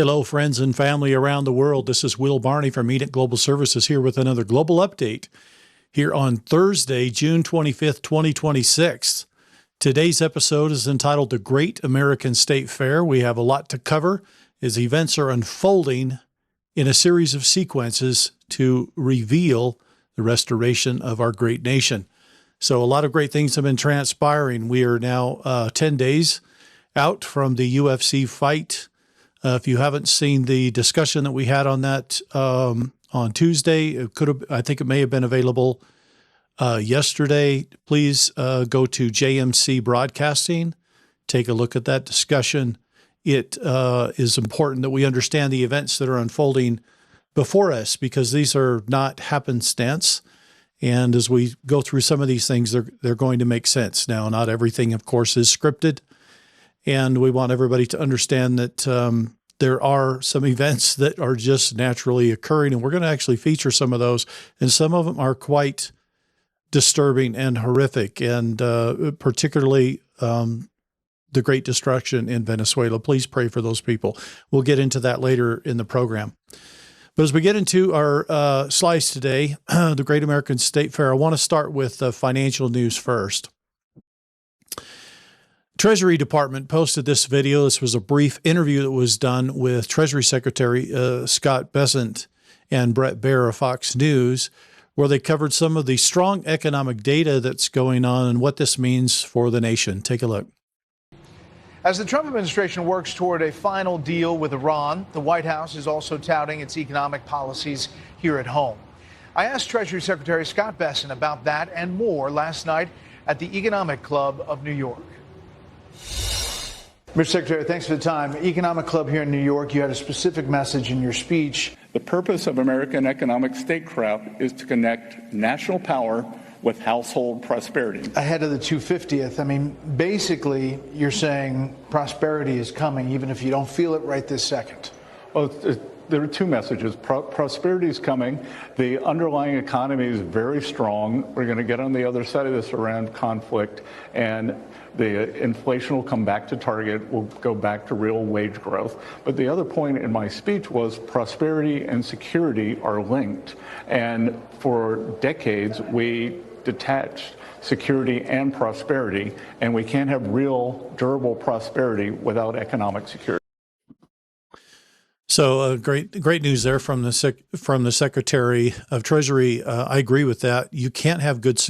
Hello, friends and family around the world. This is Will Barney from Barney Global Services here with another global update here on Thursday, June 25th, 2026. Today's episode is entitled The Great American State Fair. We have a lot to cover as events are unfolding in a series of sequences to reveal the restoration of our great nation. So a lot of great things have been transpiring. We are now 10 days out from the UFC fight. If you haven't seen the discussion that we had on that on Tuesday, I think it may have been available yesterday. Please go to JMC Broadcasting, take a look at that discussion. It is important that we understand the events that are unfolding before us because these are not happenstance. And as we go through some of these things, they're going to make sense. Now, not everything, of course, is scripted. And we want everybody to understand that there are some events that are just naturally occurring, and we're going to actually feature some of those. And some of them are quite disturbing and horrific, and particularly the great destruction in Venezuela. Please pray for those people. We'll get into that later in the program. But as we get into our slides today, the Great American State Fair, I want to start with financial news first. Treasury Department posted this video. This was a brief interview that was done with Treasury Secretary Scott Bessent and Brett Baer of Fox News, where they covered some of the strong economic data that's going on and what this means for the nation. Take a look. As the Trump administration works toward a final deal with Iran, the White House is also touting its economic policies here at home. I asked Treasury Secretary Scott Bessent about that and more last night at the Economic Club of New York. Mr. Secretary, thanks for the time. Economic Club here in New York, you had a specific message in your speech. The purpose of American economic statecraft is to connect national power with household prosperity. Ahead of the 250th, I mean, basically, you're saying prosperity is coming, even if you don't feel it right this second. Well, there are two messages. Prosperity is coming. The underlying economy is very strong. We're going to get on the other side of this Iran conflict, and the inflation will come back to target. We'll go back to real wage growth. But the other point in my speech was prosperity and security are linked. And for decades, we detached security and prosperity, and we can't have real, durable prosperity without economic security. So great news there from the Secretary of Treasury. I agree with that. You can't have good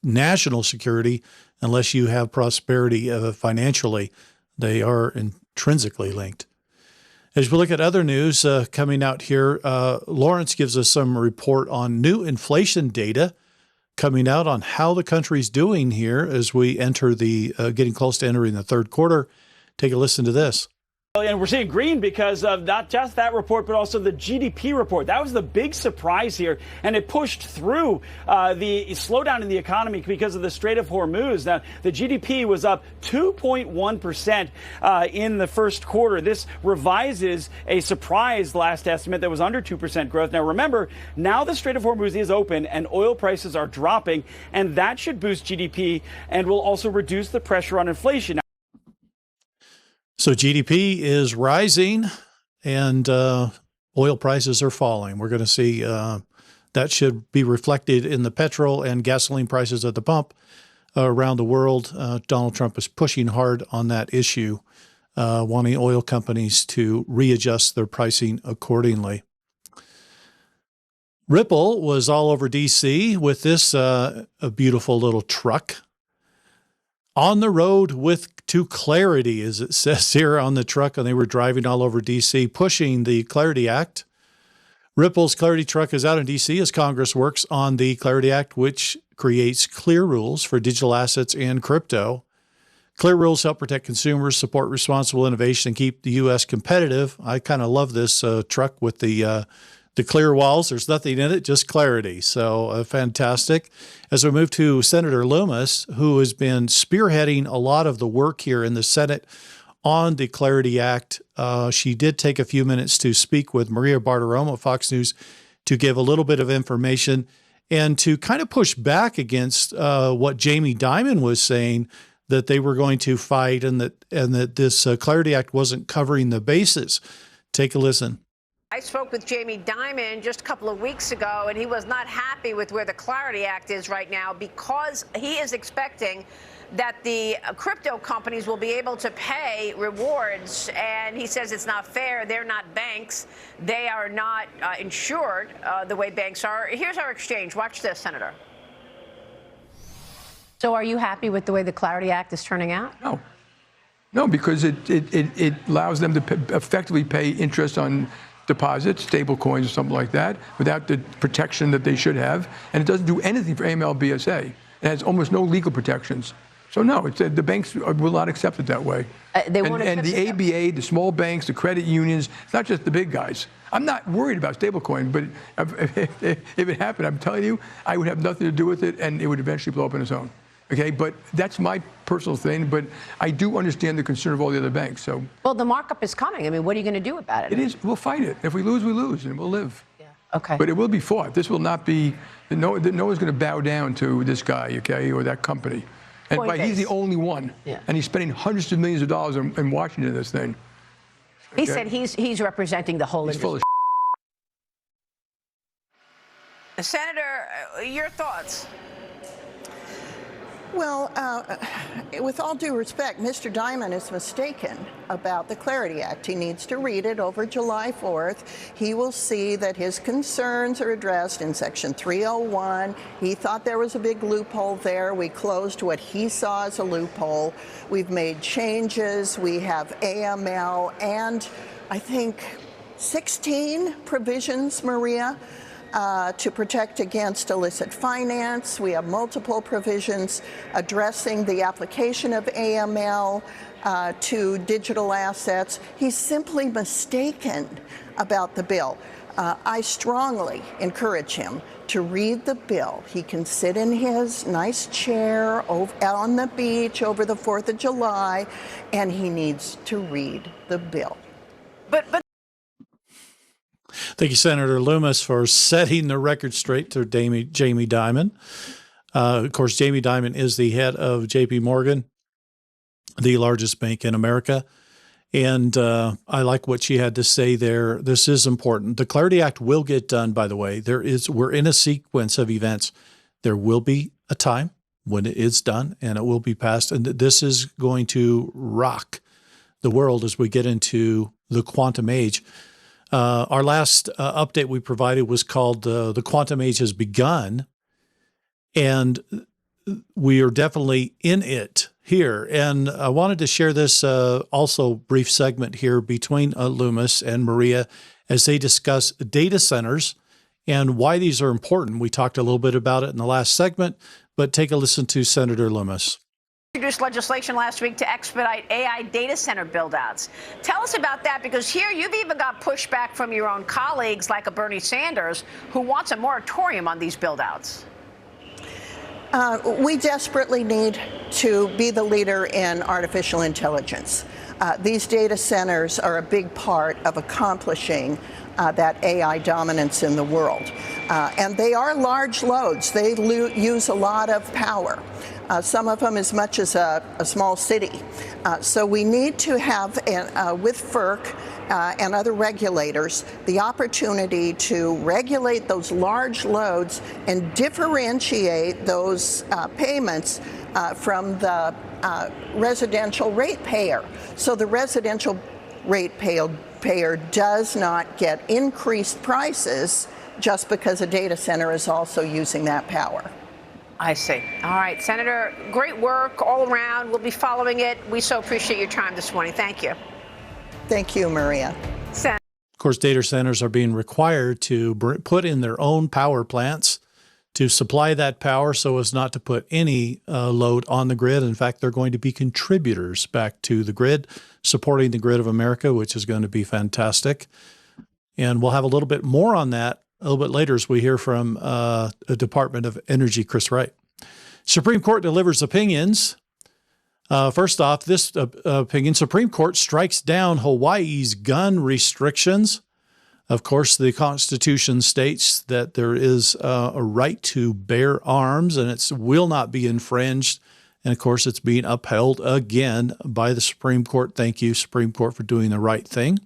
national security unless you have prosperity financially. They are intrinsically linked. As we look at other news coming out here, Lawrence gives us some report on new inflation data coming out on how the country's doing here as we enter getting close to entering the third quarter. Take a listen to this. And we're seeing green because of not just that report, but also the GDP report. That was the big surprise here, and it pushed through the slowdown in the economy because of the Strait of Hormuz. Now, the GDP was up 2.1% in the first quarter. This revises a surprise last estimate that was under 2% growth. Now, remember, now the Strait of Hormuz is open and oil prices are dropping, and that should boost GDP and will also reduce the pressure on inflation. So GDP is rising and oil prices are falling. We're going to see that should be reflected in the petrol and gasoline prices at the pump around the world. Donald Trump is pushing hard on that issue, wanting oil companies to readjust their pricing accordingly. Ripple was all over D.C. with this a beautiful little truck. On the road to clarity, as it says here on the truck, and they were driving all over D.C., pushing the Clarity Act. Ripple's Clarity truck is out in D.C. as Congress works on the Clarity Act, which creates clear rules for digital assets and crypto. Clear rules help protect consumers, support responsible innovation, and keep the U.S. competitive. I kind of love this truck with the clear walls. There's nothing in it, just clarity. So fantastic. As we move to Senator Loomis, who has been spearheading a lot of the work here in the Senate on the Clarity Act, she did take a few minutes to speak with Maria Bartiromo of Fox News to give a little bit of information and to kind of push back against what Jamie Dimon was saying, that they were going to fight and that this Clarity Act wasn't covering the bases. Take a listen. I spoke with Jamie Dimon just a couple of weeks ago, and he was not happy with where the Clarity Act is right now because he is expecting that the crypto companies will be able to pay rewards. And he says it's not fair. They're not banks. They are not insured the way banks are. Here's our exchange. Watch this, Senator. So are you happy with the way the Clarity Act is turning out? No. No, because it allows them to effectively pay interest on deposits, stable coins or something like that, without the protection that they should have. And it doesn't do anything for AML BSA. It has almost no legal protections. So no, the banks will not accept it that way. And the ABA, the small banks, the credit unions, it's not just the big guys. I'm not worried about stablecoin, but if it happened, I'm telling you, I would have nothing to do with it, and it would eventually blow up on its own. Okay, but that's my personal thing. But I do understand the concern of all the other banks. So, well, the markup is coming. I mean, what are you going to do about it? It is. We'll fight it. If we lose, we lose, and we'll live. Yeah. Okay. But it will be fought. This will not be. No one's going to bow down to this guy, okay, or that company. And he's the only one. Yeah. And he's spending hundreds of millions of dollars in Washington this thing. Okay? He said he's representing the whole industry. Full of Senator, your thoughts? Well, with all due respect, Mr. Dimon is mistaken about the Clarity Act. He needs to read it over July 4th. He will see that his concerns are addressed in Section 301. He thought there was a big loophole there. We closed what he saw as a loophole. We've made changes. We have AML and I think 16 provisions, Maria, to protect against illicit finance. We have multiple provisions addressing the application of AML to digital assets. He's simply mistaken about the bill. I strongly encourage him to read the bill. He can sit in his nice chair on the beach over the 4th of July, and he needs to read the bill. But Thank you, Senator Loomis, for setting the record straight to Jamie Dimon. Of course, Jamie Dimon is the head of J.P. Morgan, the largest bank in America. And I like what she had to say there. This is important. The Clarity Act will get done, by the way. We're in a sequence of events. There will be a time when it is done and it will be passed. And this is going to rock the world as we get into the quantum age. Our last update we provided was called The Quantum Age Has Begun, and we are definitely in it here. And I wanted to share this also brief segment here between Loomis and Maria as they discuss data centers and why these are important. We talked a little bit about it in the last segment, but take a listen to Senator Loomis. Introduced legislation last week to expedite AI data center build-outs. Tell us about that, because here you've even got pushback from your own colleagues like a Bernie Sanders who wants a moratorium on these build-outs. We desperately need to be the leader in artificial intelligence. These data centers are a big part of accomplishing that AI dominance in the world. And they are large loads. They use a lot of power. Some of them as much as a small city. So we need to have, with FERC and other regulators, the opportunity to regulate those large loads and differentiate those payments from the residential ratepayer. So the residential ratepayer does not get increased prices just because a data center is also using that power. I see. All right, Senator, great work all around. We'll be following it. We so appreciate your time this morning. Thank you. Thank you, Maria. Of course, data centers are being required to put in their own power plants to supply that power so as not to put any load on the grid. In fact, they're going to be contributors back to the grid, supporting the grid of America, which is going to be fantastic. And we'll have a little bit more on that a little bit later as we hear from the Department of Energy, Chris Wright. Supreme Court delivers opinions. First off, this opinion, Supreme Court strikes down Hawaii's gun restrictions. Of course, the Constitution states that there is a right to bear arms and it will not be infringed. And of course, it's being upheld again by the Supreme Court. Thank you, Supreme Court, for doing the right thing.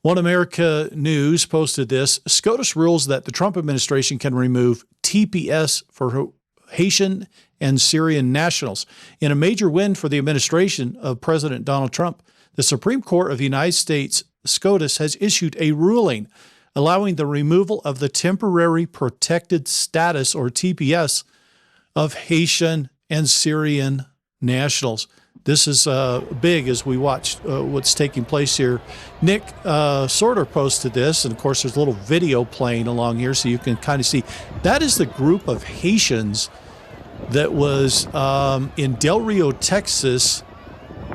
One America News posted this. SCOTUS rules that the Trump administration can remove TPS for Haitian and Syrian nationals. In a major win for the administration of President Donald Trump, the Supreme Court of the United States, SCOTUS, has issued a ruling allowing the removal of the temporary protected status, or TPS, of Haitian and Syrian nationals. This is big as we watch what's taking place here. Nick Sorter posted this, and of course there's a little video playing along here so you can kind of see. That is the group of Haitians that was in Del Rio, Texas,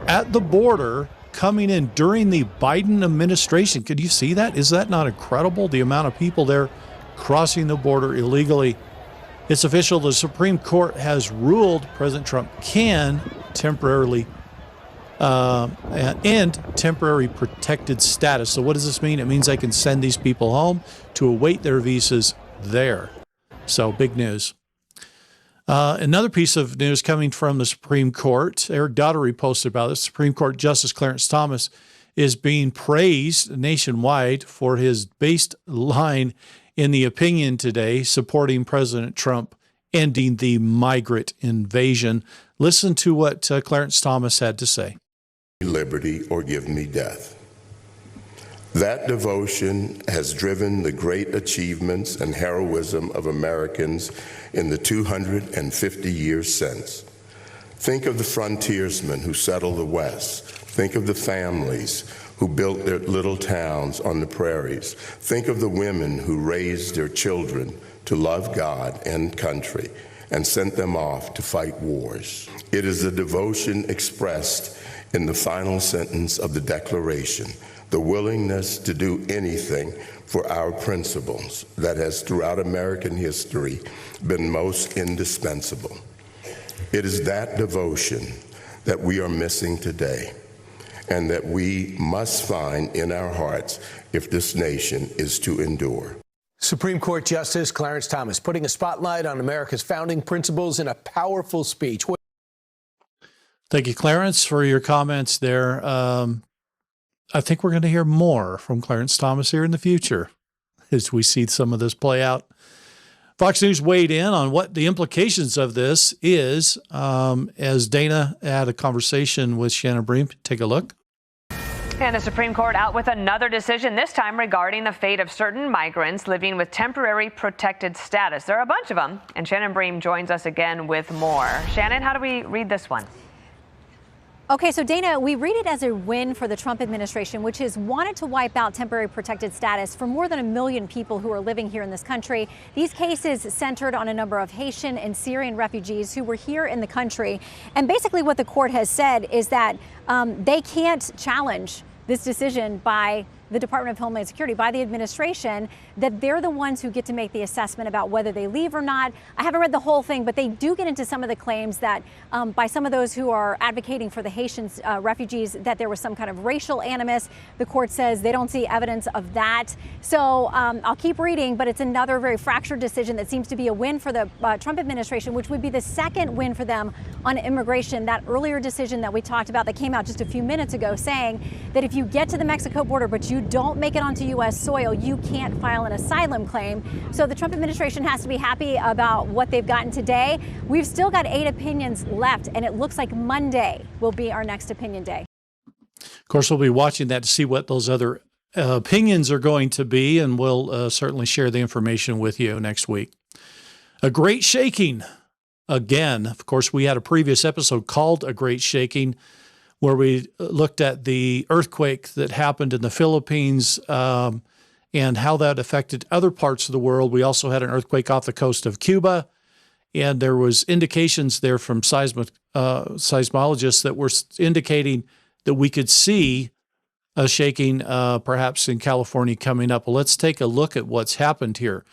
at the border, coming in during the Biden administration. Could you see that? Is that not incredible, the amount of people there crossing the border illegally? It's official. The Supreme Court has ruled President Trump can temporarily end temporary protected status. So what does this mean? It means they can send these people home to await their visas there. So big news. Another piece of news coming from the Supreme Court. Eric Daugherty posted about this. Supreme Court Justice Clarence Thomas is being praised nationwide for his based line in the opinion today supporting President Trump ending the migrant invasion. Listen to what Clarence Thomas had to say. Liberty or give me death. That devotion has driven the great achievements and heroism of Americans in the 250 years since. Think of the frontiersmen who settled the West. Think of the families who built their little towns on the prairies. Think of the women who raised their children to love God and country and sent them off to fight wars. It is the devotion expressed in the final sentence of the Declaration, the willingness to do anything for our principles that has throughout American history been most indispensable. It is that devotion that we are missing today and that we must find in our hearts if this nation is to endure. Supreme Court Justice Clarence Thomas putting a spotlight on America's founding principles in a powerful speech. Thank you, Clarence, for your comments there. I think we're going to hear more from Clarence Thomas here in the future as we see some of this play out. Fox News weighed in on what the implications of this is as Dana had a conversation with Shannon Bream. Take a look. And the Supreme Court out with another decision, this time regarding the fate of certain migrants living with temporary protected status. There are a bunch of them, and Shannon Bream joins us again with more. Shannon, how do we read this one? Okay, so Dana, we read it as a win for the Trump administration, which has wanted to wipe out temporary protected status for more than 1 million people who are living here in this country. These cases centered on a number of Haitian and Syrian refugees who were here in the country. And basically what the court has said is that they can't challenge this decision by the Department of Homeland Security, by the administration, that they're the ones who get to make the assessment about whether they leave or not. I haven't read the whole thing, but they do get into some of the claims that by some of those who are advocating for the Haitian refugees, that there was some kind of racial animus. The court says they don't see evidence of that. So I'll keep reading, but it's another very fractured decision that seems to be a win for the Trump administration, which would be the second win for them on immigration. That earlier decision that we talked about that came out just a few minutes ago saying that if you get to the Mexico border, but you don't make it onto U.S. soil, you can't file an asylum claim. So the Trump administration has to be happy about what they've gotten today. We've still got 8 opinions left, and it looks like Monday will be our next opinion day. Of course, we'll be watching that to see what those other opinions are going to be, and we'll certainly share the information with you next week. A great shaking again. Of course, we had a previous episode called A Great Shaking, where we looked at the earthquake that happened in the Philippines and how that affected other parts of the world. We also had an earthquake off the coast of Cuba, and there was indications there from seismologists that were indicating that we could see a shaking perhaps in California coming up. Well, let's take a look at what's happened here.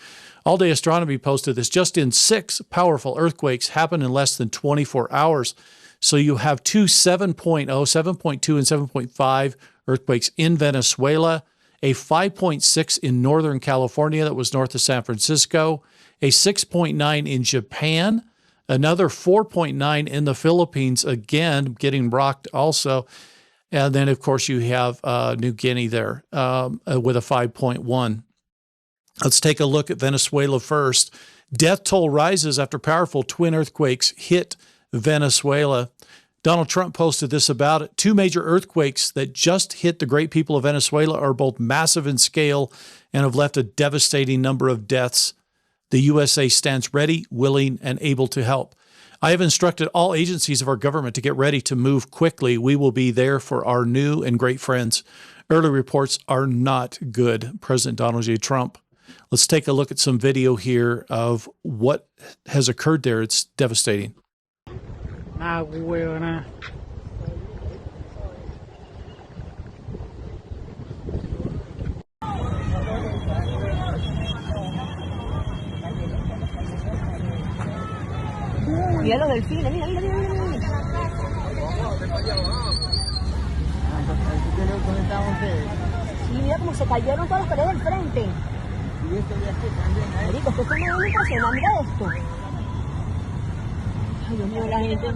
All Day Astronomy posted this. Just in 6 powerful earthquakes happened in less than 24 hours. So you have 2 7.0, 7.2, and 7.5 earthquakes in Venezuela, a 5.6 in Northern California that was north of San Francisco, a 6.9 in Japan, another 4.9 in the Philippines, again getting rocked also. And then, of course, you have New Guinea there with a 5.1. Let's take a look at Venezuela first. Death toll rises after powerful twin earthquakes hit Venezuela. Donald Trump posted this about it. 2 major earthquakes that just hit the great people of Venezuela are both massive in scale and have left a devastating number of deaths. The USA stands ready, willing, and able to help. I have instructed all agencies of our government to get ready to move quickly. We will be there for our new and great friends. Early reports are not good, President Donald J. Trump. Let's take a look at some video here of what has occurred there. It's devastating. Mira los delfines, mira, mira, mira, mira. Sí, mira cómo se cayeron todas las paredes del frente. Marico, esto es muy impresionante, mira esto. Ay, Dios mío, la gente.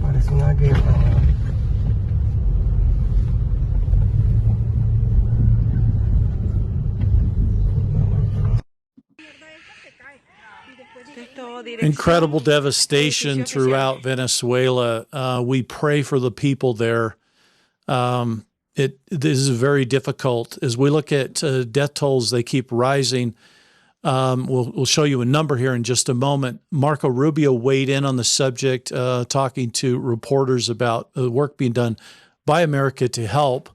Parece una guerra. Incredible devastation throughout Venezuela. We pray for the people there. This is very difficult. As we look at death tolls, they keep rising. We'll show you a number here in just a moment. Marco Rubio weighed in on the subject, talking to reporters about the work being done by America to help.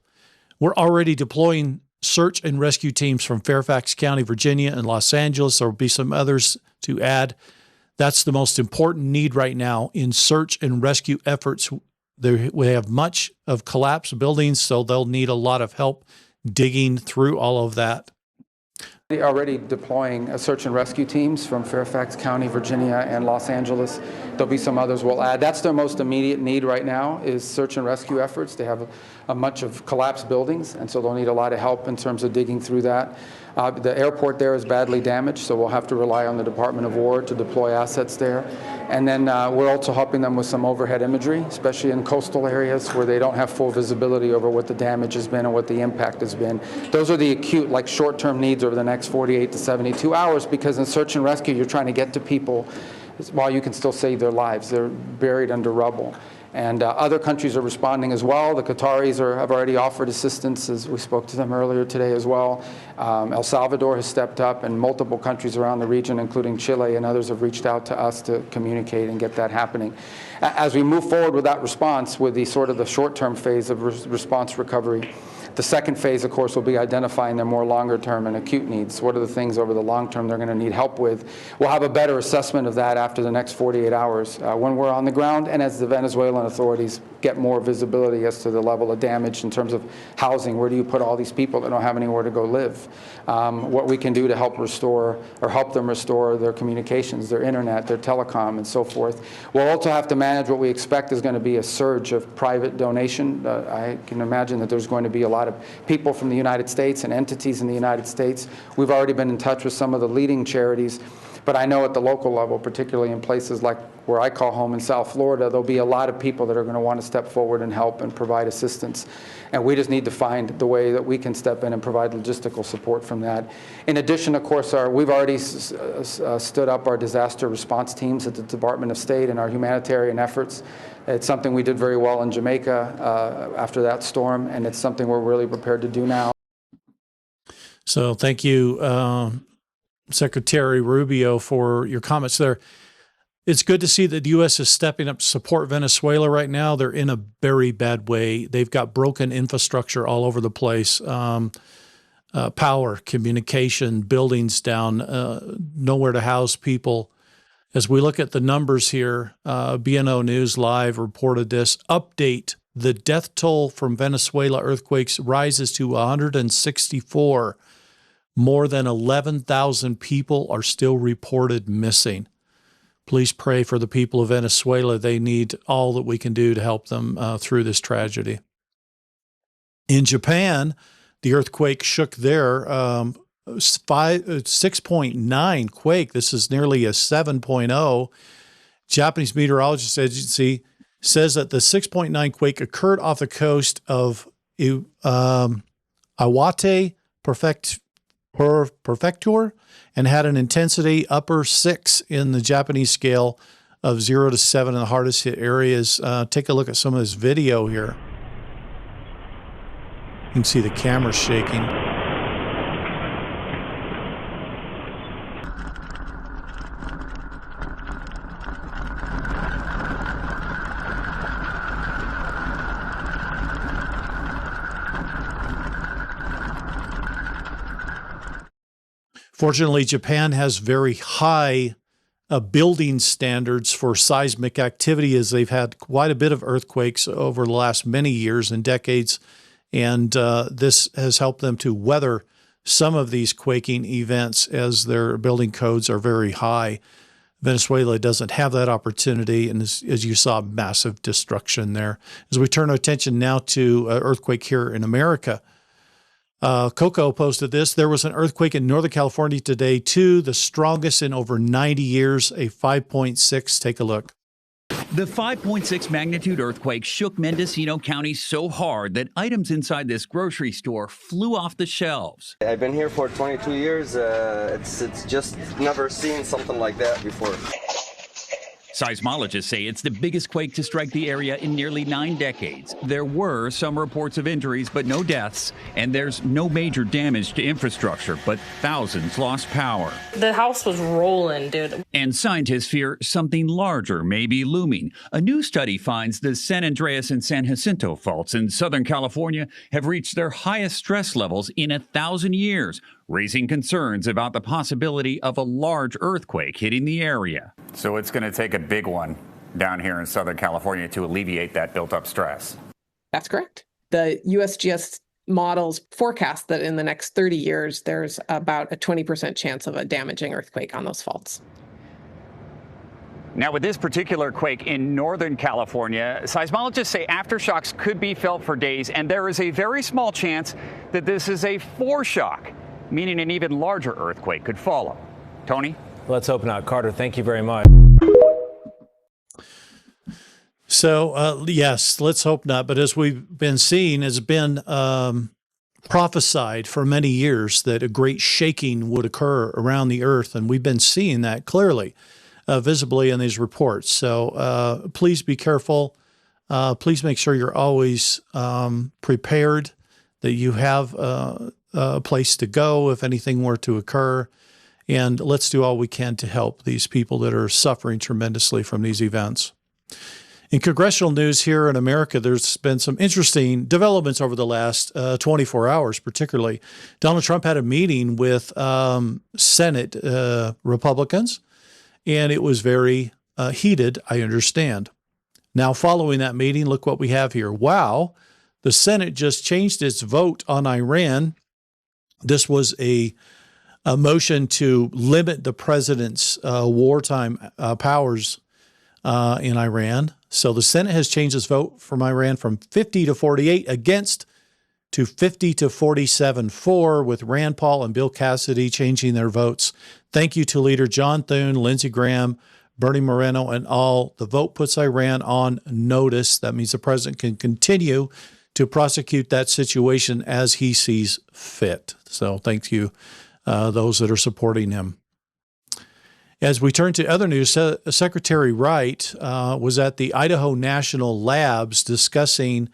We're already deploying search and rescue teams from Fairfax County, Virginia, and Los Angeles. There will be some others to add. That's the most important need right now in search and rescue efforts. We have much of collapsed buildings, so they'll need a lot of help digging through all of that. Already deploying search and rescue teams from Fairfax County, Virginia, and Los Angeles. There'll be some others we'll add. That's their most immediate need right now is search and rescue efforts. They have a bunch of collapsed buildings, and so they'll need a lot of help in terms of digging through that. The airport there is badly damaged, so we'll have to rely on the Department of War to deploy assets there. And then we're also helping them with some overhead imagery, especially in coastal areas where they don't have full visibility over what the damage has been and what the impact has been. Those are the acute, like short-term needs over the next 48 to 72 hours, because in search and rescue, you're trying to get to people while you can still save their lives. They're buried under rubble. And other countries are responding as well. The Qataris have already offered assistance, as we spoke to them earlier today as well. El Salvador has stepped up, and multiple countries around the region, including Chile and others, have reached out to us to communicate and get that happening. As we move forward with that response, with the sort of the short-term phase of response recovery, the second phase, of course, will be identifying their more longer-term and acute needs. What are the things over the long term they're going to need help with? We'll have a better assessment of that after the next 48 hours when we're on the ground and as the Venezuelan authorities get more visibility as to the level of damage in terms of housing. Where do you put all these people that don't have anywhere to go live? What we can do to help restore or help them restore their communications, their internet, their telecom, and so forth. We'll also have to manage what we expect is going to be a surge of private donation. I can imagine that there's going to be a lot of people from the United States and entities in the United States. We've already been in touch with some of the leading charities, but I know at the local level, particularly in places like where I call home in South Florida, there'll be a lot of people that are going to want to step forward and help and provide assistance. And we just need to find the way that we can step in and provide logistical support from that. In addition, of course, we've already stood up our disaster response teams at the Department of State and our humanitarian efforts. It's something we did very well in Jamaica after that storm, and it's something we're really prepared to do now. So thank you, Secretary Rubio, for your comments there. It's good to see that the U.S. is stepping up to support Venezuela right now. They're in a very bad way. They've got broken infrastructure all over the place. Power, communication, buildings down, nowhere to house people. As we look at the numbers here, BNO News Live reported this. Update, the death toll from Venezuela earthquakes rises to 164. More than 11,000 people are still reported missing. Please pray for the people of Venezuela. They need all that we can do to help them through this tragedy. In Japan, the earthquake shook there. 6.9 quake. This is nearly a 7.0. Japanese Meteorologist Agency says that the 6.9 quake occurred off the coast of Iwate Prefecture and had an intensity upper 6 in the Japanese scale of 0 to 7 in the hardest hit areas. Take a look at some of this video here. You can see the camera shaking. Fortunately, Japan has very high building standards for seismic activity, as they've had quite a bit of earthquakes over the last many years and decades, and this has helped them to weather some of these quaking events as their building codes are very high. Venezuela doesn't have that opportunity, and as you saw, massive destruction there. As we turn our attention now to earthquake here in America, Coco posted this. There was an earthquake in Northern California today, too, the strongest in over 90 years, a 5.6. Take a look. The 5.6 magnitude earthquake shook Mendocino County so hard that items inside this grocery store flew off the shelves. I've been here for 22 years. It's just never seen something like that before. Seismologists say it's the biggest quake to strike the area in nearly 9 decades. There were some reports of injuries, but no deaths. And there's no major damage to infrastructure, but thousands lost power. The house was rolling, dude. And scientists fear something larger may be looming. A new study finds the San Andreas and San Jacinto faults in Southern California have reached their highest stress levels in 1,000 years, raising concerns about the possibility of a large earthquake hitting the area. So it's going to take a big one down here in Southern California to alleviate that built-up stress. That's correct. The USGS models forecast that in the next 30 years, there's about a 20% chance of a damaging earthquake on those faults. Now, with this particular quake in Northern California, seismologists say aftershocks could be felt for days, and there is a very small chance that this is a foreshock, meaning an even larger earthquake could follow. Tony? Let's hope not. Carter, thank you very much. So, yes, let's hope not. But as we've been seeing, it's been prophesied for many years that a great shaking would occur around the earth. And we've been seeing that clearly, visibly in these reports. So please be careful. Please make sure you're always prepared, that you have a place to go if anything were to occur. And let's do all we can to help these people that are suffering tremendously from these events. In congressional news here in America, there's been some interesting developments over the last 24 hours, particularly. Donald Trump had a meeting with Senate Republicans, and it was very heated, I understand. Now, following that meeting, look what we have here. Wow, the Senate just changed its vote on Iran. This was a motion to limit the president's wartime powers in Iran. So the Senate has changed its vote from Iran from 50 to 48 against to 50 to 47 for, with Rand Paul and Bill Cassidy changing their votes. Thank you to Leader John Thune, Lindsey Graham, Bernie Moreno, and all. The vote puts Iran on notice. That means the president can continue to prosecute that situation as he sees fit. So thank you, those that are supporting him. As we turn to other news, Secretary Wright was at the Idaho National Labs discussing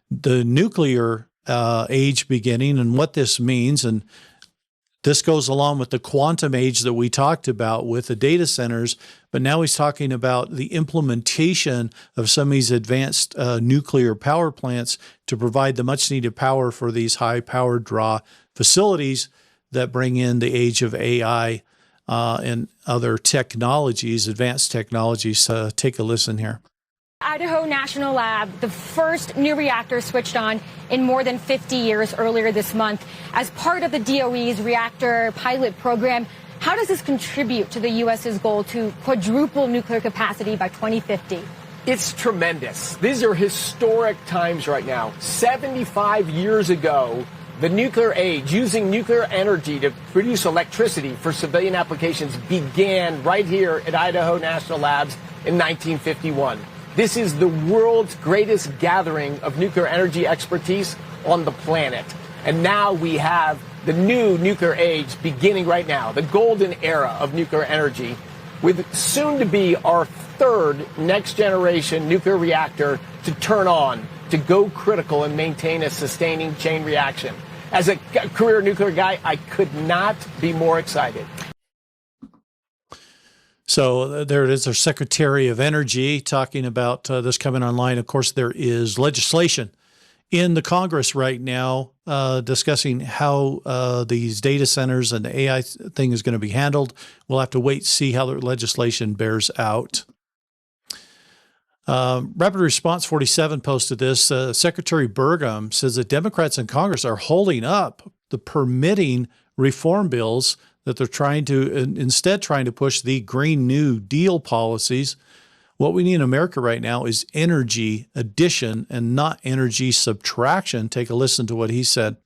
the nuclear age beginning and what this means. And this goes along with the quantum age that we talked about with the data centers. But now he's talking about the implementation of some of these advanced nuclear power plants to provide the much needed power for these high power draw facilities that bring in the age of AI and other technologies, advanced technologies. Take a listen here. Idaho National Lab, the first new reactor switched on in more than 50 years earlier this month. As part of the DOE's reactor pilot program, how does this contribute to the U.S.'s goal to quadruple nuclear capacity by 2050? It's tremendous. These are historic times right now. 75 years ago, the nuclear age, using nuclear energy to produce electricity for civilian applications, began right here at Idaho National Labs in 1951. This is the world's greatest gathering of nuclear energy expertise on the planet. And now we have the new nuclear age beginning right now, the golden era of nuclear energy, with soon to be our third next generation nuclear reactor to turn on, to go critical and maintain a sustaining chain reaction. As a career nuclear guy, I could not be more excited. So there it is, our Secretary of Energy talking about this coming online. Of course, there is legislation in the Congress right now discussing how these data centers and the AI thing is going to be handled. We'll have to wait, see how the legislation bears out. Rapid Response 47 posted this. Secretary Burgum says that Democrats in Congress are holding up the permitting reform bills, that they're trying to push the Green New Deal policies. What we need in America right now is energy addition and not energy subtraction. Take a listen to what he said.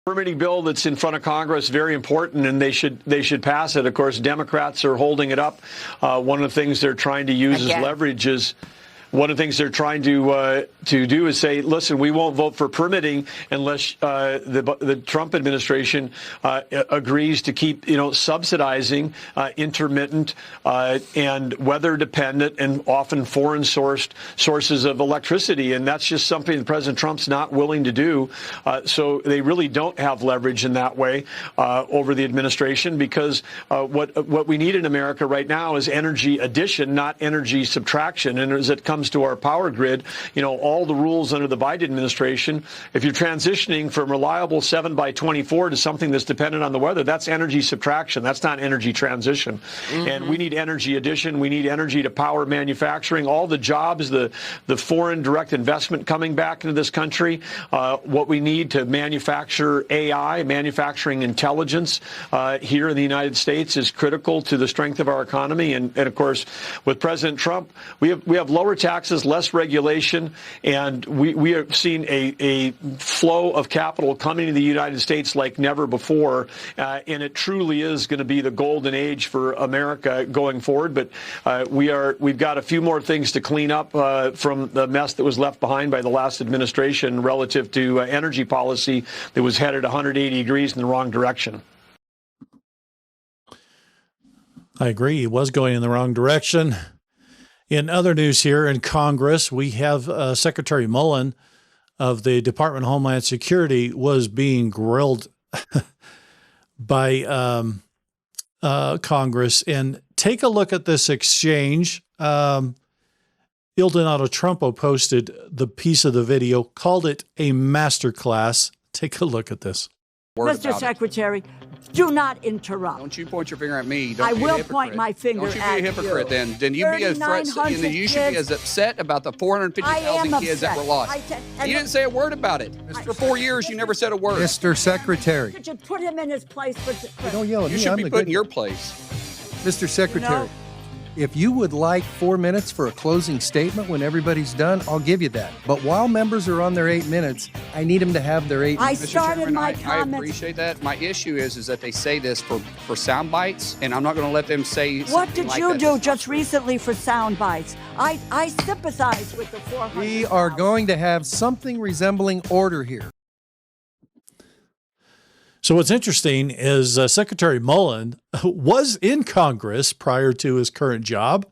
Permitting bill that's in front of Congress, very important, and they should pass it. Of course, Democrats are holding it up. One of the things they're trying to use as leverage is. One of the things they're trying to do is say, listen, we won't vote for permitting unless the Trump administration agrees to keep, subsidizing intermittent and weather-dependent and often foreign-sourced sources of electricity. And that's just something that President Trump's not willing to do. So they really don't have leverage in that way over the administration, because what we need in America right now is energy addition, not energy subtraction. And as it comes to our power grid, all the rules under the Biden administration, if you're transitioning from reliable 7x24 to something that's dependent on the weather, that's energy subtraction. That's not energy transition. Mm-hmm. And we need energy addition. We need energy to power manufacturing, all the jobs, the foreign direct investment coming back into this country, what we need to manufacture AI, manufacturing intelligence here in the United States is critical to the strength of our economy. And of course, with President Trump, we have lower taxes, less regulation, and we have seen a flow of capital coming to the United States like never before, and it truly is going to be the golden age for America going forward. But we've got a few more things to clean up from the mess that was left behind by the last administration relative to energy policy that was headed 180 degrees in the wrong direction. I agree. It was going in the wrong direction. In other news here in Congress, we have Secretary Mullen of the Department of Homeland Security was being grilled by Congress. And take a look at this exchange. Il Donato Trumpo posted the piece of the video, called it a masterclass. Take a look at this. Mr. Secretary, do not interrupt. Don't you point your finger at me. Don't I be a will hypocrite. point my finger at you. Don't you be a hypocrite then. Then you be a threat. Then you should be as upset about the 450,000 kids that were lost. You didn't say a word about it. For 4 years, you never said a word. Mr. Secretary. Could you put him in his place? Don't yell at me. You should be put in your place. Mr. Secretary, if you would like 4 minutes for a closing statement when everybody's done, I'll give you that. But while members are on their 8 minutes, I need them to have their 8 minutes. I started my comments. I appreciate that. My issue is that they say this for sound bites, and I'm not going to let them say What did like you that. do just recently for sound bites? I sympathize with the 400. We are going to have something resembling order here. So what's interesting is Secretary Mullen was in Congress prior to his current job,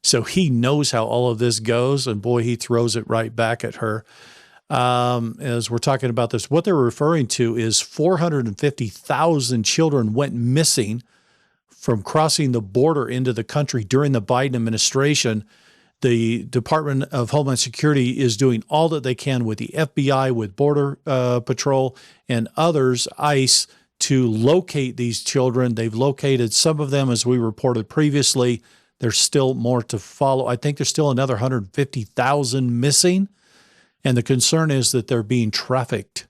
so he knows how all of this goes, and boy, he throws it right back at her. As we're talking about this, what they're referring to is 450,000 children went missing from crossing the border into the country during the Biden administration. The Department of Homeland Security is doing all that they can with the FBI, with Border Patrol and others, ICE, to locate these children. They've located some of them, as we reported previously. There's still more to follow. I think there's still another 150,000 missing. And the concern is that they're being trafficked.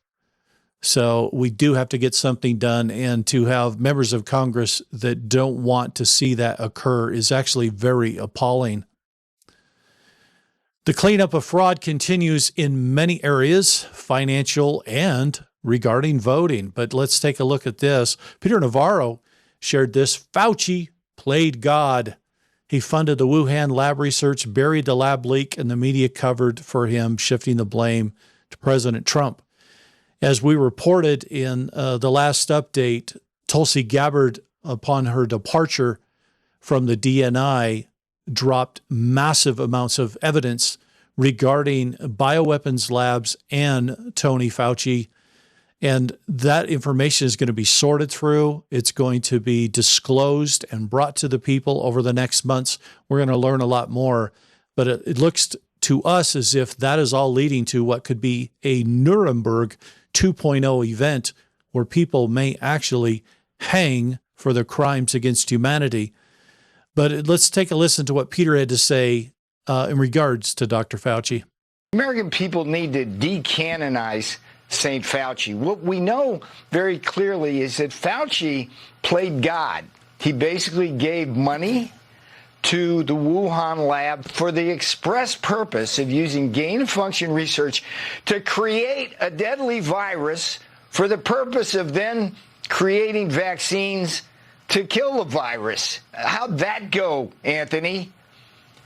So we do have to get something done. And to have members of Congress that don't want to see that occur is actually very appalling. The cleanup of fraud continues in many areas, financial and regarding voting. But let's take a look at this. Peter Navarro shared this. Fauci played God. He funded the Wuhan lab research, buried the lab leak, and the media covered for him, shifting the blame to President Trump. As we reported in the last update, Tulsi Gabbard, upon her departure from the DNI, dropped massive amounts of evidence regarding bioweapons labs and Tony Fauci. And that information is going to be sorted through. It's going to be disclosed and brought to the people over the next months. We're going to learn a lot more. But it looks to us as if that is all leading to what could be a Nuremberg 2.0 event where people may actually hang for their crimes against humanity. But let's take a listen to what Peter had to say in regards to Dr. Fauci. American people need to decanonize St. Fauci. What we know very clearly is that Fauci played God. He basically gave money to the Wuhan lab for the express purpose of using gain-of-function research to create a deadly virus for the purpose of then creating vaccines to kill the virus. How'd that go, Anthony?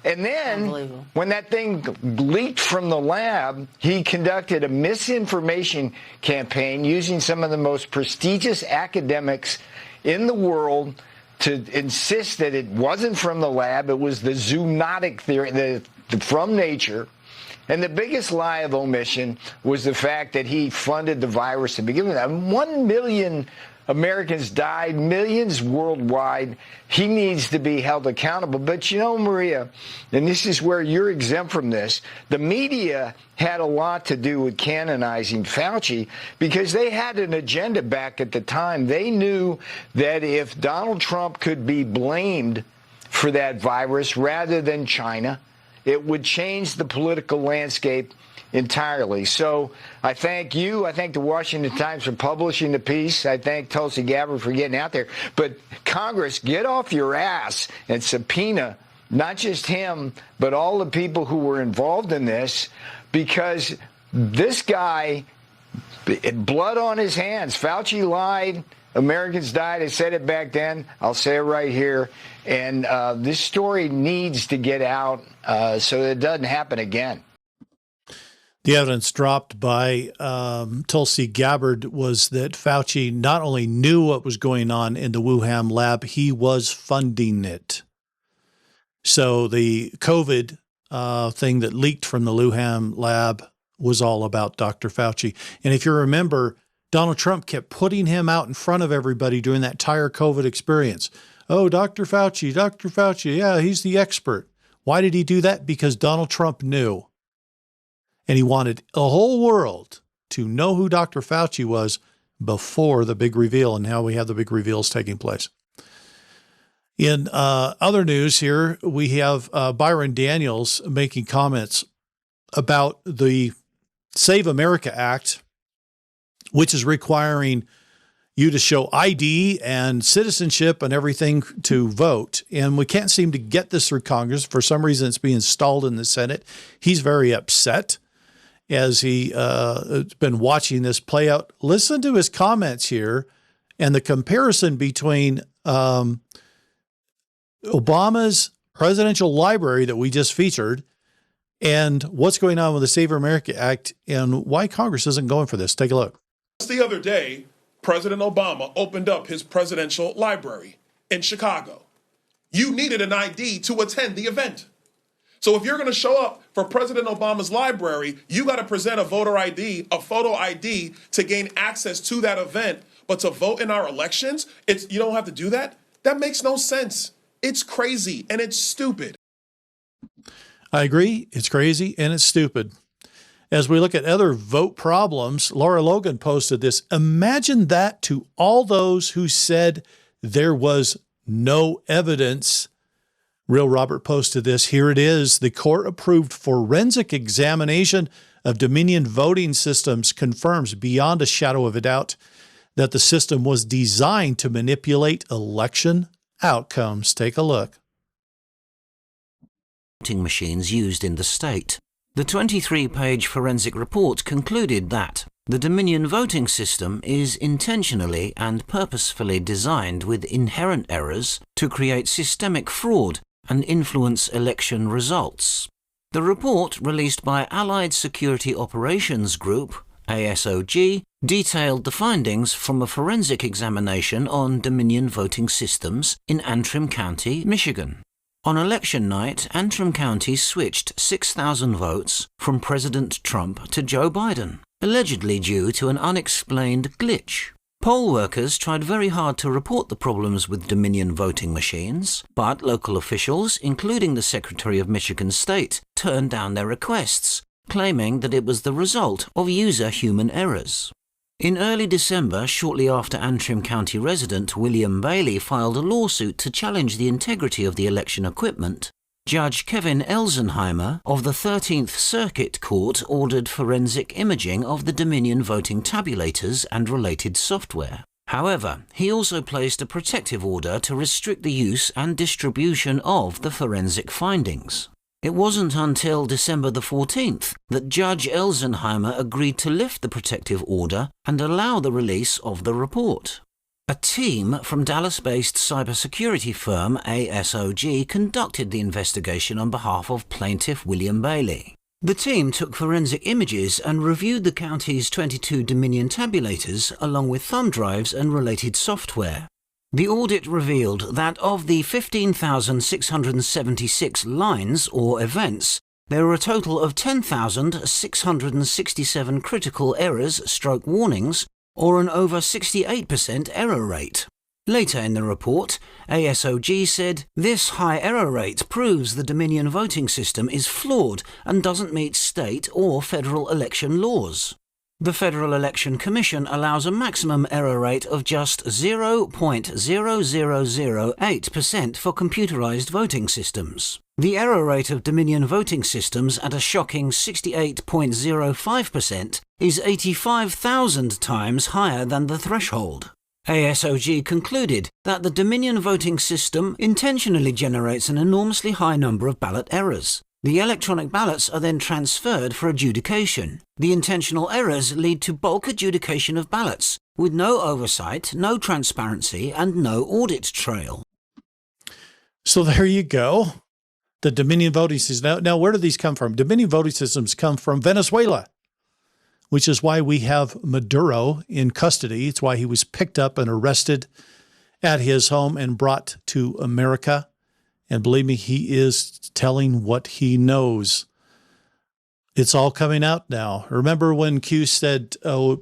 And then when that thing leaked from the lab, he conducted a misinformation campaign using some of the most prestigious academics in the world to insist that it wasn't from the lab. It was the zoonotic theory, from nature. And the biggest lie of omission was the fact that he funded the virus to begin with. 1 million Americans died, millions worldwide. He needs to be held accountable. But you know, Maria, and this is where you're exempt from this, the media had a lot to do with canonizing Fauci because they had an agenda back at the time. They knew that if Donald Trump could be blamed for that virus rather than China, it would change the political landscape entirely. So I thank you. I thank the Washington Times for publishing the piece. I thank Tulsi Gabbard for getting out there. But Congress, get off your ass and subpoena not just him, but all the people who were involved in this, because this guy, blood on his hands. Fauci lied. Americans died. I said it back then. I'll say it right here. And this story needs to get out so that it doesn't happen again. The evidence dropped by Tulsi Gabbard was that Fauci not only knew what was going on in the Wuhan lab, he was funding it. So the COVID thing that leaked from the Wuhan lab was all about Dr. Fauci. And if you remember, Donald Trump kept putting him out in front of everybody during that entire COVID experience. Oh, Dr. Fauci, yeah, he's the expert. Why did he do that? Because Donald Trump knew. And he wanted the whole world to know who Dr. Fauci was before the big reveal, and now we have the big reveals taking place. In other news here, we have Byron Daniels making comments about the Save America Act, which is requiring you to show ID and citizenship and everything to vote. And we can't seem to get this through Congress. For some reason, it's being stalled in the Senate. He's very upset as he has been watching this play out. Listen to his comments here and the comparison between Obama's presidential library that we just featured and what's going on with the Save America Act and why Congress isn't going for this. Take a look. Just the other day, President Obama opened up his presidential library in Chicago. You needed an ID to attend the event. So if you're going to show up for President Obama's library, you got to present a voter ID, a photo ID to gain access to that event. But to vote in our elections, you don't have to do that? That makes no sense. It's crazy and it's stupid. I agree. It's crazy and it's stupid. As we look at other vote problems, Laura Logan posted this. Imagine that to all those who said there was no evidence. Real Robert posted this. Here it is. The court-approved forensic examination of Dominion voting systems confirms beyond a shadow of a doubt that the system was designed to manipulate election outcomes. Take a look. Voting machines used in the state. The 23-page forensic report concluded that the Dominion voting system is intentionally and purposefully designed with inherent errors to create systemic fraud and influence election results. The report, released by Allied Security Operations Group, ASOG, detailed the findings from a forensic examination on Dominion voting systems in Antrim County, Michigan. On election night, Antrim County switched 6,000 votes from President Trump to Joe Biden, allegedly due to an unexplained glitch. Poll workers tried very hard to report the problems with Dominion voting machines, but local officials, including the Secretary of Michigan State, turned down their requests, claiming that it was the result of user human errors. In early December, shortly after Antrim County resident William Bailey filed a lawsuit to challenge the integrity of the election equipment, Judge Kevin Elsenheimer of the 13th Circuit Court ordered forensic imaging of the Dominion voting tabulators and related software. However, he also placed a protective order to restrict the use and distribution of the forensic findings. It wasn't until December the 14th that Judge Elsenheimer agreed to lift the protective order and allow the release of the report. A team from Dallas-based cybersecurity firm ASOG conducted the investigation on behalf of plaintiff William Bailey. The team took forensic images and reviewed the county's 22 Dominion tabulators along with thumb drives and related software. The audit revealed that of the 15,676 lines or events, there were a total of 10,667 critical errors/warnings, or an over 68% error rate. Later in the report, ASOG said, "This high error rate proves the Dominion voting system is flawed and doesn't meet state or federal election laws." The Federal Election Commission allows a maximum error rate of just 0.0008% for computerized voting systems. The error rate of Dominion voting systems at a shocking 68.05% is 85,000 times higher than the threshold. ASOG concluded that the Dominion voting system intentionally generates an enormously high number of ballot errors. The electronic ballots are then transferred for adjudication. The intentional errors lead to bulk adjudication of ballots, with no oversight, no transparency, and no audit trail. So there you go. The Dominion voting system. Now, where do these come from? Dominion voting systems come from Venezuela, which is why we have Maduro in custody. It's why he was picked up and arrested at his home and brought to America. And believe me, he is telling what he knows. It's all coming out now. Remember when Q said, get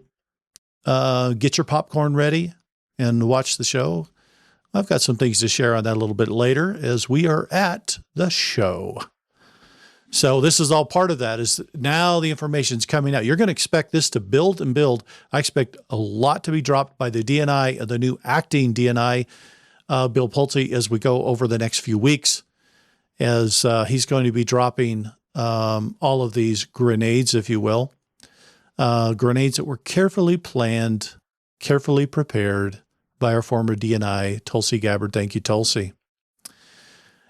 your popcorn ready and watch the show? I've got some things to share on that a little bit later as we are at the show. So this is all part of that. Is now the information's coming out. You're going to expect this to build and build. I expect a lot to be dropped by the DNI, the new acting DNI, Bill Pulte, as we go over the next few weeks, as he's going to be dropping all of these grenades, if you will, grenades that were carefully planned, carefully prepared by our former DNI, Tulsi Gabbard. Thank you, Tulsi.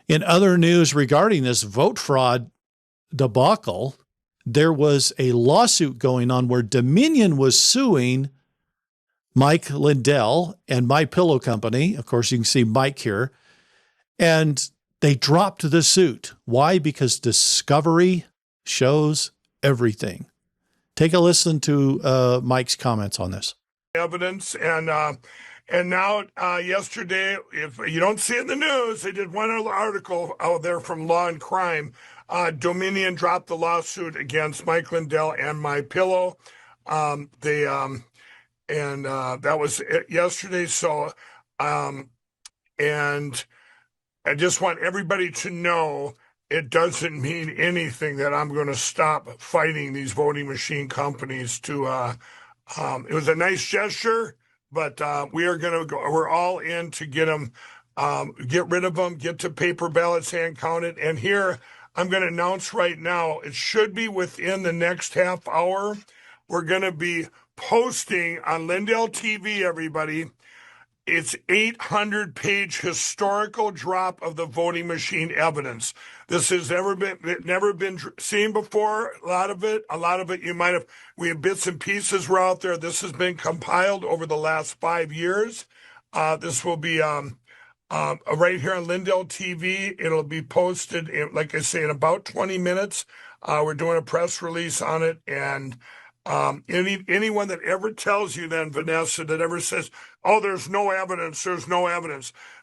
In other news regarding this vote fraud debacle, there was a lawsuit going on where Dominion was suing Mike Lindell and My Pillow Company. Of course, you can see Mike here. And they dropped the suit. Why? Because discovery shows everything. Take a listen to Mike's comments on this. Evidence and now yesterday, if you don't see it in the news, they did one article out there from Law and Crime. Dominion dropped the lawsuit against Mike Lindell and My Pillow. And that was yesterday. So, and I just want everybody to know it doesn't mean anything that I'm going to stop fighting these voting machine companies to, it was a nice gesture, but we are going to go, we're all in to get them, get rid of them, get to paper ballots hand counted. And here I'm going to announce right now, it should be within the next half hour. We're going to be posting on Lindell TV, everybody. It's 800-page historical drop of the voting machine evidence. This has never been seen before. A lot of it we have bits and pieces were out there. This has been compiled over the last 5 years. This will be right here on Lindell TV. It'll be posted, like I say, in about 20 minutes. We're doing a press release on it, and anyone that ever tells you then, Vanessa, that ever says, oh, there's no evidence,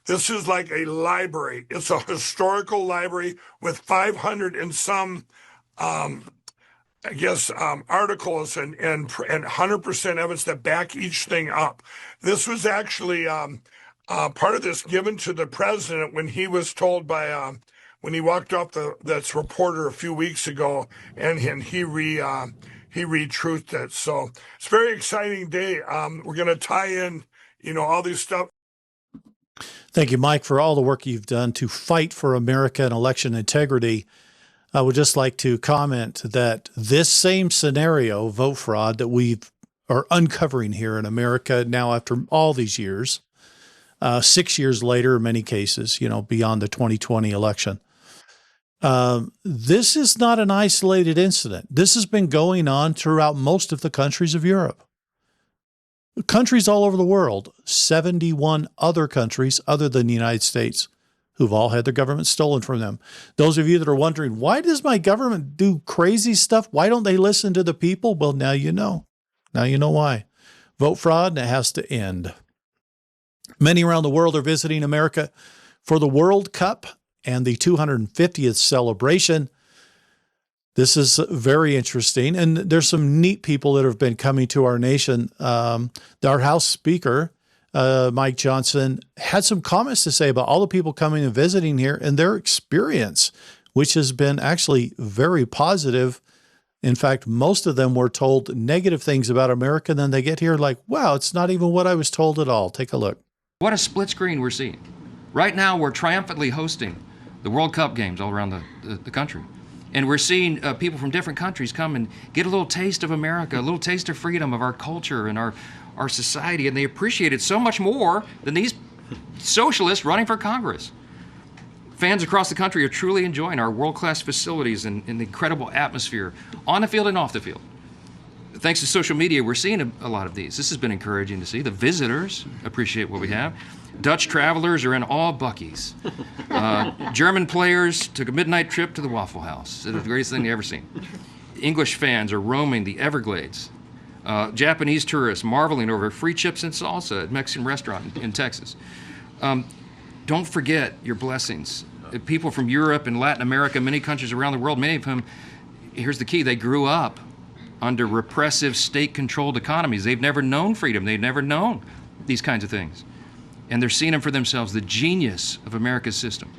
this is like a library. It's a historical library with 500 and some articles and 100% evidence that back each thing up. This was actually part of this given to the president when he was told by when he walked off that's reporter a few weeks ago, and he re-truthed it. So it's a very exciting day. We're going to tie in, all these stuff. Thank you, Mike, for all the work you've done to fight for America and election integrity. I would just like to comment that this same scenario, vote fraud, that we are uncovering here in America now after all these years, 6 years later in many cases, beyond the 2020 election. This is not an isolated incident. This has been going on throughout most of the countries of Europe. Countries all over the world, 71 other countries other than the United States, who've all had their government stolen from them. Those of you that are wondering, why does my government do crazy stuff? Why don't they listen to the people? Well, now you know. Now you know why. Vote fraud, and it has to end. Many around the world are visiting America for the World Cup and the 250th celebration. This is very interesting, and there's some neat people that have been coming to our nation. Our House Speaker, Mike Johnson, had some comments to say about all the people coming and visiting here and their experience, which has been actually very positive. In fact, most of them were told negative things about America, and then they get here like, wow, it's not even what I was told at all. Take a look. What a split screen we're seeing. Right now, we're triumphantly hosting the World Cup games all around the country. And we're seeing people from different countries come and get a little taste of America, a little taste of freedom, of our culture and our society, and they appreciate it so much more than these socialists running for Congress. Fans across the country are truly enjoying our world-class facilities and the incredible atmosphere on the field and off the field. Thanks to social media, we're seeing a lot of these. This has been encouraging to see. The visitors appreciate what we have. Dutch travelers are in all Buc-ee's. German players took a midnight trip to the Waffle House. It's the greatest thing they've ever seen. English fans are roaming the Everglades. Japanese tourists marveling over free chips and salsa at a Mexican restaurant in Texas. Don't forget your blessings. People from Europe and Latin America, many countries around the world, many of whom, here's the key, they grew up under repressive state-controlled economies. They've never known freedom. They've never known these kinds of things. And they're seeing them for themselves, the genius of America's system.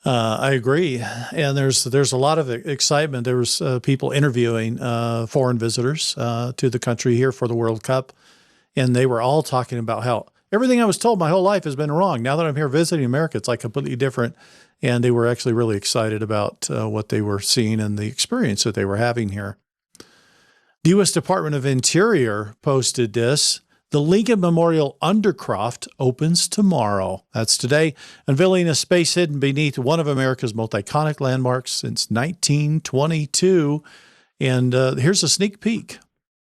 I agree. And there's a lot of excitement. There was people interviewing foreign visitors to the country here for the World Cup. And they were all talking about how everything I was told my whole life has been wrong. Now that I'm here visiting America, it's like completely different. And they were actually really excited about what they were seeing and the experience that they were having here. The U.S. Department of Interior posted this. The Lincoln Memorial Undercroft opens tomorrow. That's today, unveiling a space hidden beneath one of America's most iconic landmarks since 1922. And here's a sneak peek.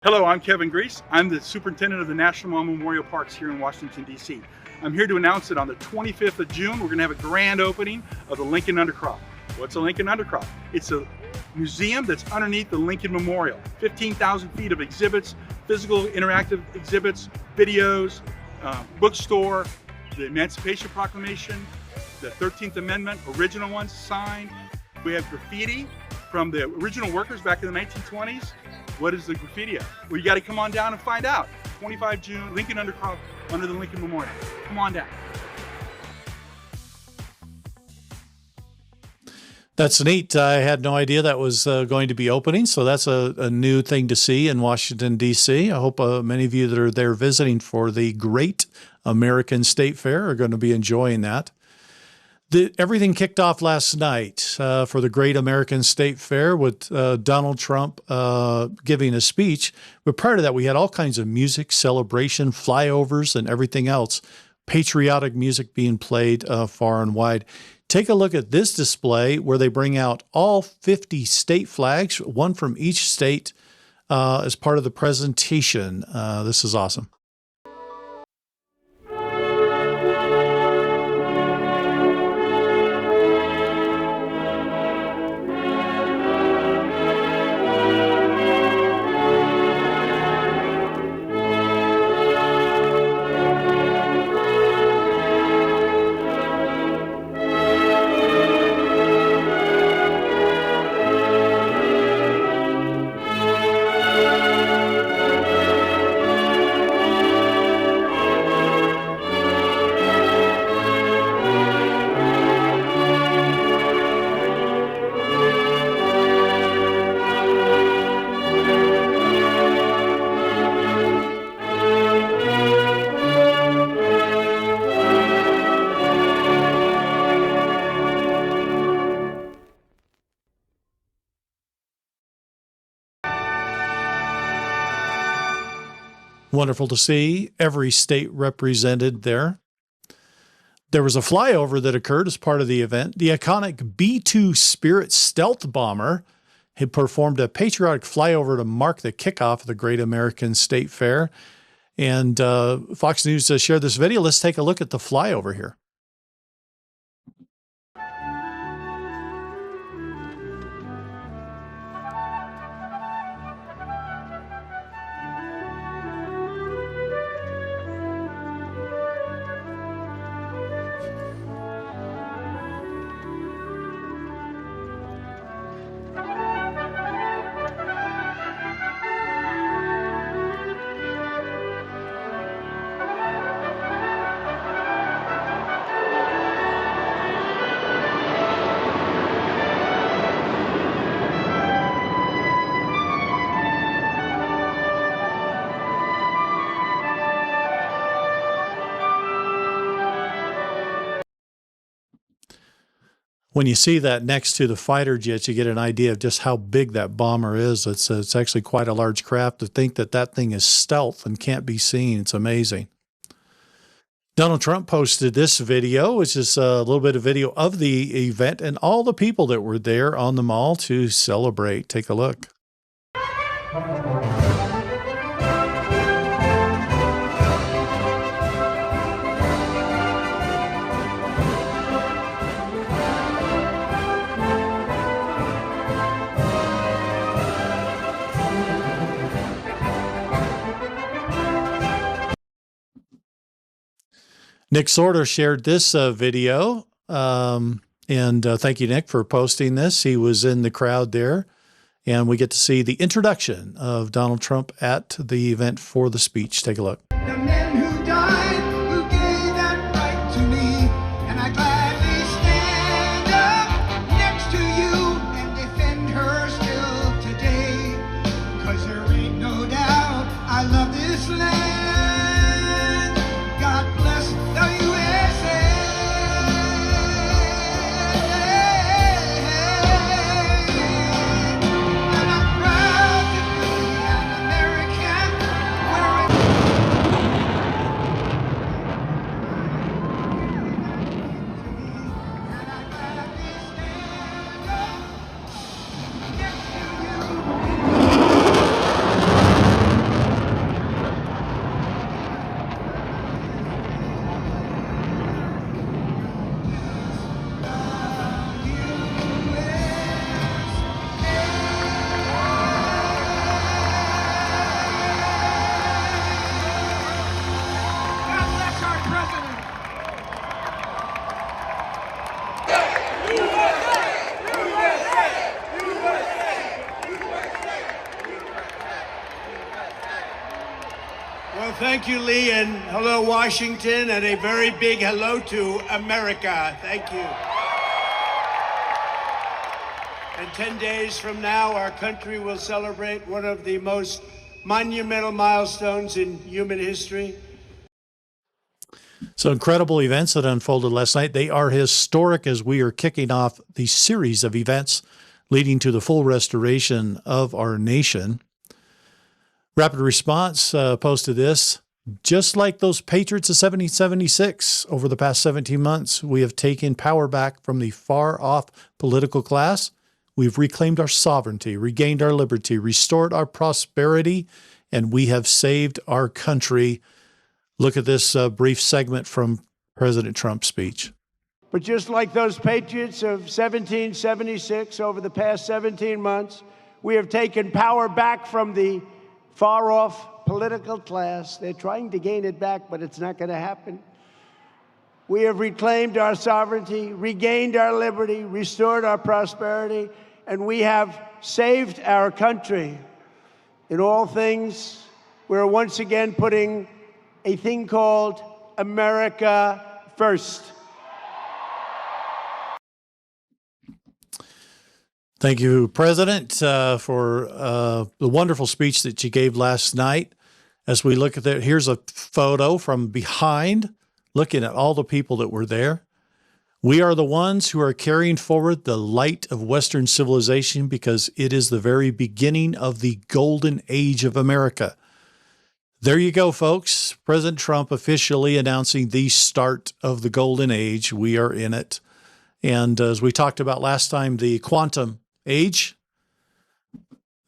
Hello, I'm Kevin Grease. I'm the superintendent of the National Memorial Parks here in Washington, D.C. I'm here to announce that on the 25th of June, we're going to have a grand opening of the Lincoln Undercroft. What's a Lincoln Undercroft? It's a museum that's underneath the Lincoln Memorial. 15,000 feet of exhibits, physical interactive exhibits, videos, bookstore, the Emancipation Proclamation, the 13th Amendment, original ones signed. We have graffiti from the original workers back in the 1920s. What is the graffiti of? Well, you got to come on down and find out. 25 June, Lincoln Undercroft under the Lincoln Memorial. Come on down. That's neat. I had no idea that was going to be opening, so that's a new thing to see in Washington, D.C. I hope many of you that are there visiting for the Great American State Fair are going to be enjoying that. Everything kicked off last night for the Great American State Fair with Donald Trump giving a speech. But prior to that, we had all kinds of music, celebration, flyovers, and everything else. Patriotic music being played far and wide. Take a look at this display where they bring out all 50 state flags, one from each state, as part of the presentation. This is awesome. Wonderful to see every state represented there. There was a flyover that occurred as part of the event. The iconic B-2 Spirit stealth bomber had performed a patriotic flyover to mark the kickoff of the Great American State Fair. And Fox News shared this video. Let's take a look at the flyover here. When you see that next to the fighter jets, you get an idea of just how big that bomber is. It's actually quite a large craft. To think that that thing is stealth and can't be seen, it's amazing. Donald Trump posted this video, which is a little bit of video of the event and all the people that were there on the mall to celebrate. Take a look. Nick Sorter shared this video, and thank you, Nick, for posting this. He was in the crowd there, and we get to see the introduction of Donald Trump at the event for the speech. Take a look. The men who died, who gave that right to me, and I gladly stand up next to you and defend her still today, 'cause there ain't no doubt I love this land. God bless the USA. And I'm proud to be an American. Well, thank you, Lee, and hello, Washington, and a very big hello to America. Thank you. And 10 days from now, our country will celebrate one of the most monumental milestones in human history. So incredible events that unfolded last night. They are historic as we are kicking off the series of events leading to the full restoration of our nation. Rapid Response posted this. Just like those patriots of 1776, over the past 17 months, we have taken power back from the far-off political class. We've reclaimed our sovereignty, regained our liberty, restored our prosperity, and we have saved our country. Look at this brief segment from President Trump's speech. But just like those patriots of 1776, over the past 17 months, we have taken power back from the far-off political class. They're trying to gain it back, but it's not going to happen. We have reclaimed our sovereignty, regained our liberty, restored our prosperity, and we have saved our country. In all things, we're once again putting a thing called America first. Thank you, President, for the wonderful speech that you gave last night. As we look at that, here's a photo from behind, looking at all the people that were there. We are the ones who are carrying forward the light of Western civilization because it is the very beginning of the golden age of America. There you go, folks. President Trump officially announcing the start of the golden age. We are in it. And as we talked about last time, the quantum age,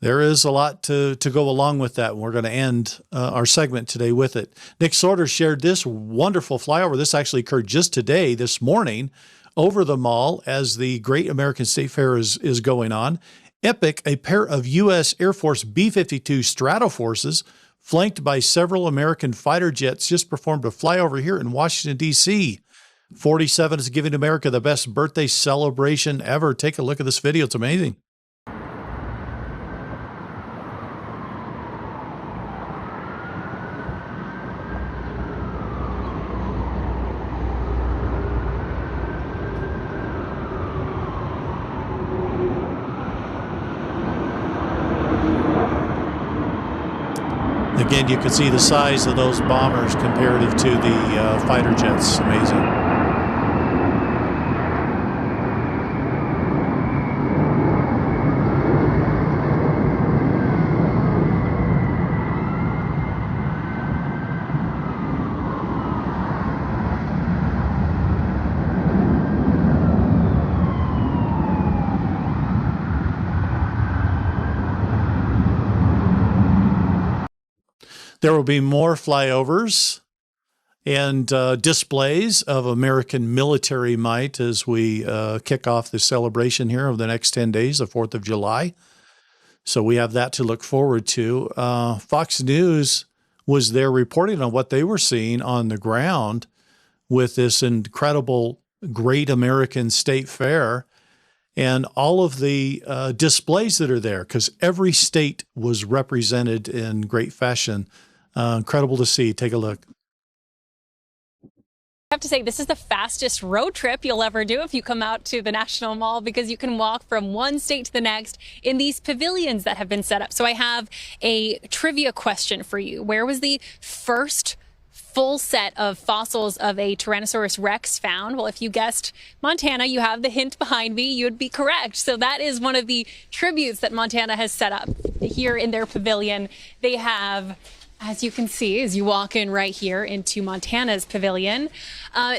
there is a lot to go along with that. We're going to end our segment today with it. Nick Sorter shared this wonderful flyover. This actually occurred just today, this morning, over the mall as the Great American State Fair is going on. Epic, a pair of U.S. Air Force B-52 Stratoforces, flanked by several American fighter jets, just performed a flyover here in Washington, D.C. 47 is giving America the best birthday celebration ever. Take a look at this video. It's amazing. Again, you can see the size of those bombers comparative to the fighter jets. Amazing. There will be more flyovers and displays of American military might as we kick off the celebration here over the next 10 days, the 4th of July. So we have that to look forward to. Fox News was there reporting on what they were seeing on the ground with this incredible Great American State Fair and all of the displays that are there, because every state was represented in great fashion. Incredible to see. Take a look. I have to say, this is the fastest road trip you'll ever do if you come out to the National Mall, because you can walk from one state to the next in these pavilions that have been set up. So I have a trivia question for you. Where was the first full set of fossils of a Tyrannosaurus Rex found? Well, if you guessed Montana, you have the hint behind me, you'd be correct. So that is one of the tributes that Montana has set up here in their pavilion. They have, as you can see, as you walk in right here into Montana's pavilion,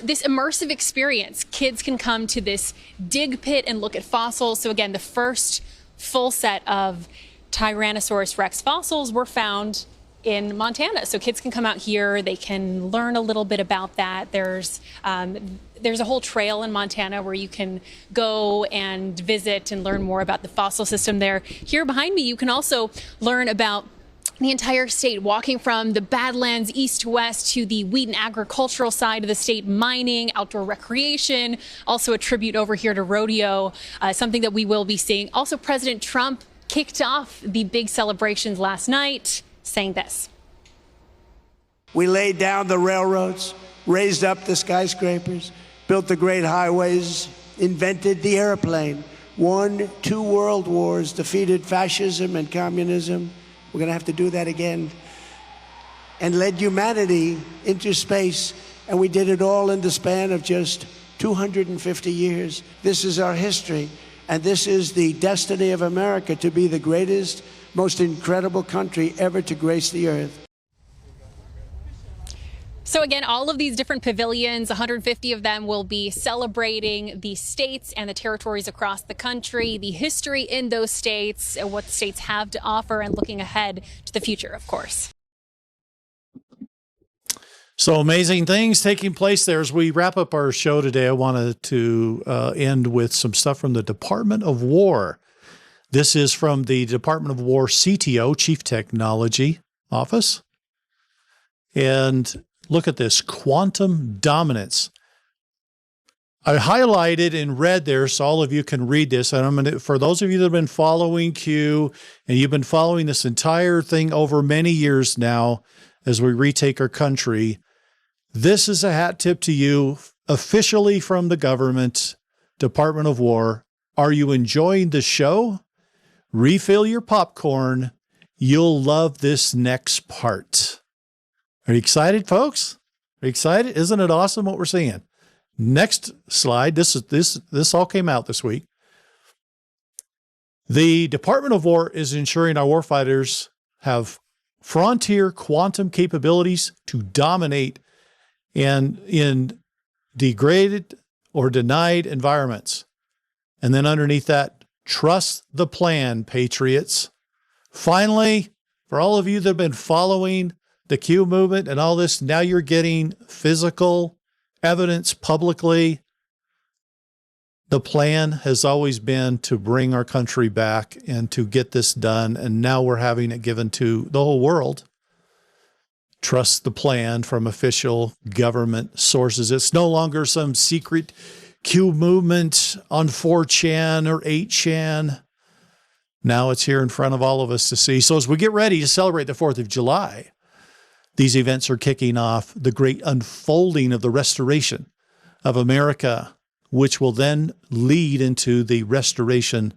this immersive experience. Kids can come to this dig pit and look at fossils. So again, the first full set of Tyrannosaurus Rex fossils were found in Montana. So kids can come out here, they can learn a little bit about that. There's a whole trail in Montana where you can go and visit and learn more about the fossil system there. Here behind me, you can also learn about the entire state, walking from the Badlands east to west to the wheat and agricultural side of the state, mining, outdoor recreation, also a tribute over here to rodeo, something that we will be seeing. Also, President Trump kicked off the big celebrations last night, saying this. We laid down the railroads, raised up the skyscrapers, built the great highways, invented the airplane, won 2 world wars, defeated fascism and communism. We're going to have to do that again. And led humanity into space. And we did it all in the span of just 250 years. This is our history. And this is the destiny of America, to be the greatest, most incredible country ever to grace the earth. So again, all of these different pavilions, 150 of them, will be celebrating the states and the territories across the country, the history in those states, and what the states have to offer, and looking ahead to the future, of course. So amazing things taking place there. As we wrap up our show today, I wanted to end with some stuff from the Department of War. This is from the Department of War CTO, Chief Technology Office. And look at this, quantum dominance. I highlighted in red there so all of you can read this. And I'm going to, for those of you that have been following Q and you've been following this entire thing over many years now as we retake our country, this is a hat tip to you officially from the government, Department of War. Are you enjoying the show? Refill your popcorn. You'll love this next part. Are you excited, folks? Are you excited? Isn't it awesome what we're seeing? Next slide. This all came out this week. The Department of War is ensuring our warfighters have frontier quantum capabilities to dominate and in degraded or denied environments. And then underneath that, trust the plan, patriots. Finally, for all of you that have been following the Q movement and all this, now you're getting physical evidence publicly. The plan has always been to bring our country back and to get this done. And now we're having it given to the whole world. Trust the plan from official government sources. It's no longer some secret Q movement on 4chan or 8chan. Now it's here in front of all of us to see. So as we get ready to celebrate the 4th of July, these events are kicking off the great unfolding of the restoration of America, which will then lead into the restoration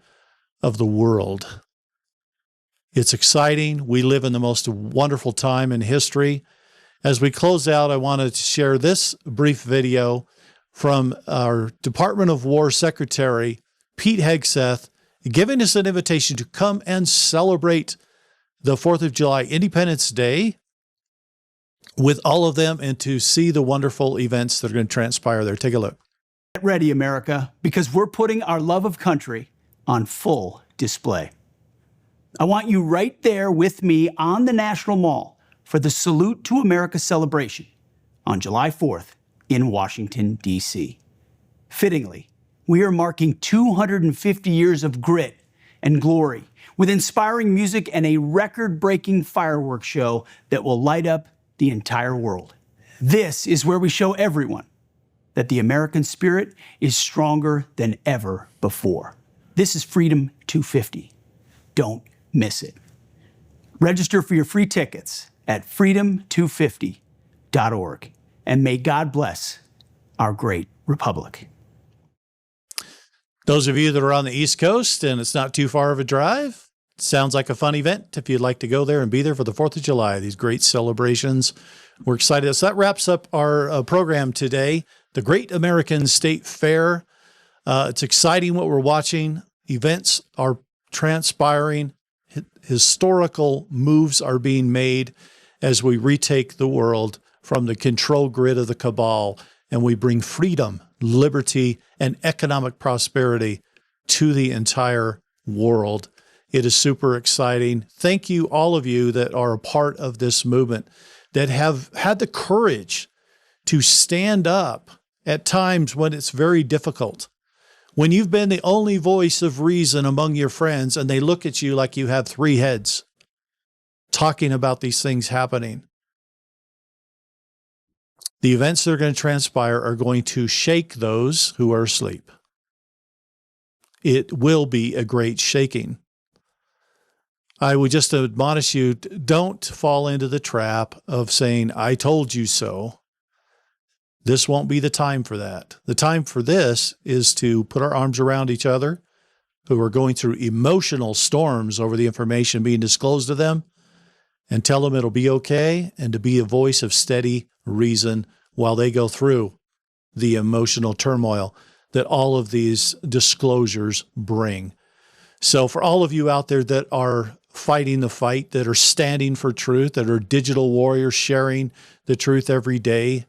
of the world. It's exciting. We live in the most wonderful time in history. As we close out, I wanted to share this brief video from our Department of War Secretary, Pete Hegseth, giving us an invitation to come and celebrate the 4th of July, Independence Day, with all of them and to see the wonderful events that are going to transpire there. Take a look. Get ready, America, because we're putting our love of country on full display. I want you right there with me on the National Mall for the Salute to America celebration on July 4th in Washington, D.C. Fittingly, we are marking 250 years of grit and glory with inspiring music and a record-breaking fireworks show that will light up the entire world. This is where we show everyone that the American spirit is stronger than ever before. This is Freedom 250. Don't miss it. Register for your free tickets at freedom250.org. And may God bless our great republic. Those of you that are on the East Coast and it's not too far of a drive, sounds like a fun event if you'd like to go there and be there for the 4th of July, these great celebrations. We're excited. So that wraps up our program today, the Great American State Fair. It's exciting what we're watching. Events are transpiring. Historical moves are being made as we retake the world from the control grid of the cabal, and we bring freedom, liberty, and economic prosperity to the entire world. It is super exciting. Thank you, all of you that are a part of this movement, that have had the courage to stand up at times when it's very difficult. When you've been the only voice of reason among your friends and they look at you like you have 3 heads, talking about these things happening. The events that are going to transpire are going to shake those who are asleep. It will be a great shaking. I would just admonish you, don't fall into the trap of saying, I told you so. This won't be the time for that. The time for this is to put our arms around each other who are going through emotional storms over the information being disclosed to them and tell them it'll be okay, and to be a voice of steady reason while they go through the emotional turmoil that all of these disclosures bring. So for all of you out there that are fighting the fight, that are standing for truth, that are digital warriors sharing the truth every day,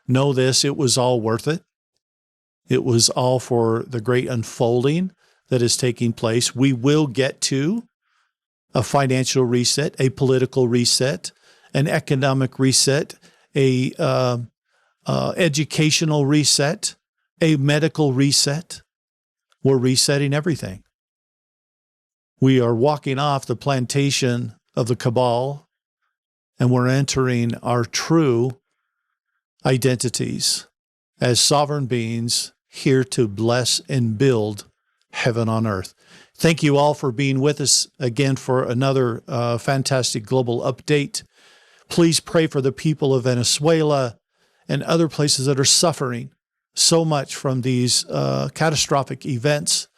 know this, it was all worth it. It was all for the great unfolding that is taking place. We will get to a financial reset, a political reset, an economic reset, a educational reset, a medical reset. We're resetting everything. We are walking off the plantation of the cabal, and we're entering our true identities as sovereign beings here to bless and build heaven on earth. Thank you all for being with us again for another fantastic global update. Please pray for the people of Venezuela and other places that are suffering so much from these catastrophic events.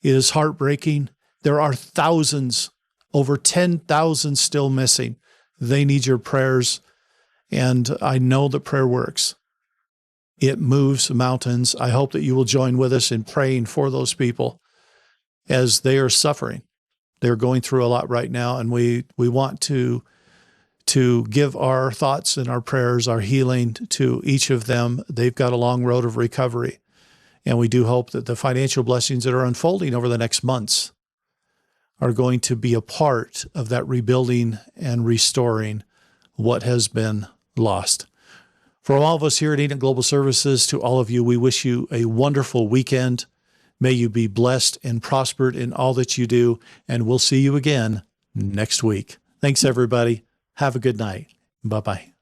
It is heartbreaking. There are thousands, over 10,000 still missing. They need your prayers, and I know that prayer works. It moves mountains. I hope that you will join with us in praying for those people as they are suffering. They're going through a lot right now, and we want to to give our thoughts and our prayers, our healing to each of them. They've got a long road of recovery. And we do hope that the financial blessings that are unfolding over the next months are going to be a part of that rebuilding and restoring what has been lost. For all of us here at Eden Global Services, to all of you, we wish you a wonderful weekend. May you be blessed and prospered in all that you do, and we'll see you again next week. Thanks, everybody. Have a good night. Bye-bye.